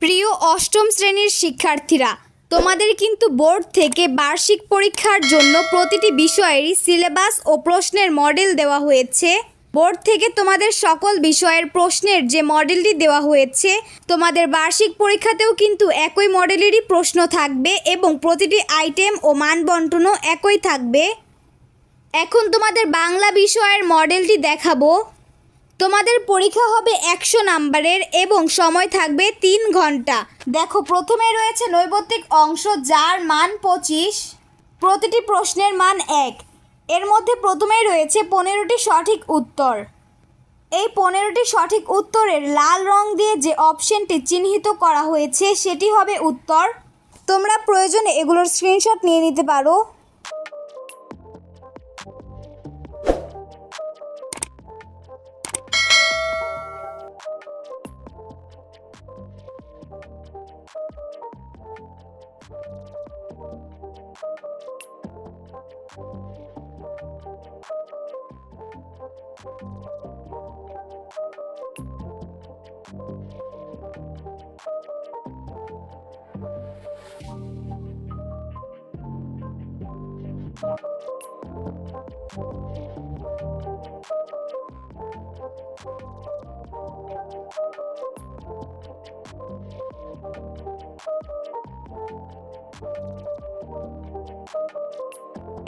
প্রিয় অষ্টম শ্রেণীর শিক্ষার্থীরা, তোমাদের কিন্তু বোর্ড থেকে বার্ষিক পরীক্ষার জন্য প্রতিটি বিষয়েরই সিলেবাস ও প্রশ্নের মডেল দেওয়া হয়েছে। বোর্ড থেকে তোমাদের সকল বিষয়ের প্রশ্নের যে মডেলটি দেওয়া হয়েছে, তোমাদের বার্ষিক পরীক্ষাতেও কিন্তু একই মডেলেরই প্রশ্ন থাকবে এবং প্রতিটি আইটেম ও মানবন্টনও একই থাকবে। এখন তোমাদের বাংলা বিষয়ের মডেলটি দেখাবো। তোমাদের পরীক্ষা হবে 100 নাম্বারের এবং সময় থাকবে 3 ঘন্টা। দেখো, প্রথমে রয়েছে নৈবত্তিক অংশ, যার মান 25, প্রতিটি প্রশ্নের মান 1। এর মধ্যে প্রথমেই রয়েছে 15টি সঠিক উত্তর। এই 15টি সঠিক উত্তরের লাল রং দিয়ে যে অপশনটি চিহ্নিত করা হয়েছে সেটি হবে উত্তর। তোমরা প্রয়োজনে এগুলোর স্ক্রিনশট নিয়ে নিতে পারো।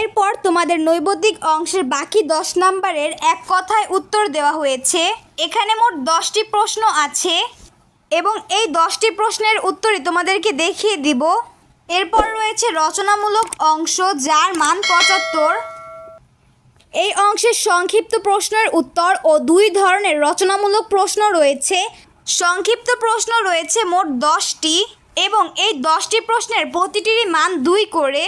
এরপর তোমাদের নৈবত্তিক অংশের বাকি 10 নাম্বারের এক কথায় উত্তর দেওয়া হয়েছে। এখানে মোট 10টি প্রশ্ন আছে এবং এই 10টি প্রশ্নের উত্তরই তোমাদেরকে দেখিয়ে দিব। এরপর রয়েছে রচনামূলক অংশ, যার মান 75। এই অংশের সংক্ষিপ্ত প্রশ্নের উত্তর ও 2 ধরনের রচনামূলক প্রশ্ন রয়েছে। সংক্ষিপ্ত প্রশ্ন রয়েছে মোট 10টি এবং এই 10টি প্রশ্নের প্রতিটিরই মান 2 করে।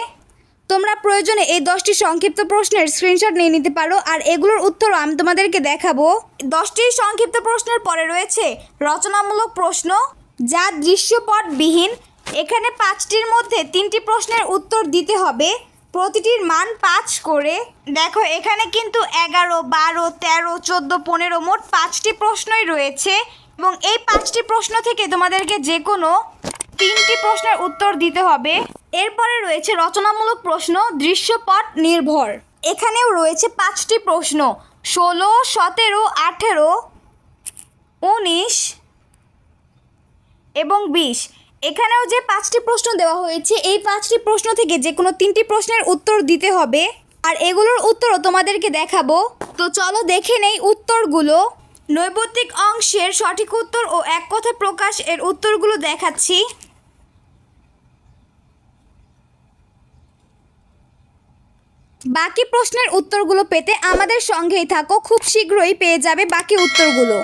তোমরা প্রয়োজনে এই 10টি সংক্ষিপ্ত প্রশ্নের স্ক্রিনশট নিয়ে নিতে পারো, আর এগুলোর উত্তরও আমি তোমাদেরকে দেখাবো। 10টি সংক্ষিপ্ত প্রশ্নের পরে রয়েছে রচনামূলক প্রশ্ন, যা দৃশ্যপটবিহীন। এখানে 5টির মধ্যে 3টি প্রশ্নের উত্তর দিতে হবে, প্রতিটির মান 5 করে। দেখো, এখানে কিন্তু 11, 12, 13, 14, 15 মোট 5টি প্রশ্নই রয়েছে এবং এই 5টি প্রশ্ন থেকে তোমাদেরকে যে কোনো 3টি প্রশ্নের উত্তর দিতে হবে। এরপরে রয়েছে রচনামূলক প্রশ্ন দৃশ্যপট নির্ভর। এখানেও রয়েছে 5টি প্রশ্ন, 16, 17, 18, 19 এবং 20। এখানেও যে 5টি প্রশ্ন দেওয়া হয়েছে, এই 5টি প্রশ্ন থেকে যে কোনো 3টি প্রশ্নের উত্তর দিতে হবে, আর এগুলোর উত্তরও তোমাদেরকে দেখাবো। তো চলো দেখে নেই উত্তরগুলো। নৈবত্তিক অংশের সঠিক উত্তর ও এক কথায় প্রকাশ এর উত্তরগুলো দেখাচ্ছি। বাকি প্রশ্নের উত্তরগুলো পেতে আমাদের সঙ্গেই থাকো, খুব শীঘ্রই পেয়ে যাবে বাকি উত্তরগুলো।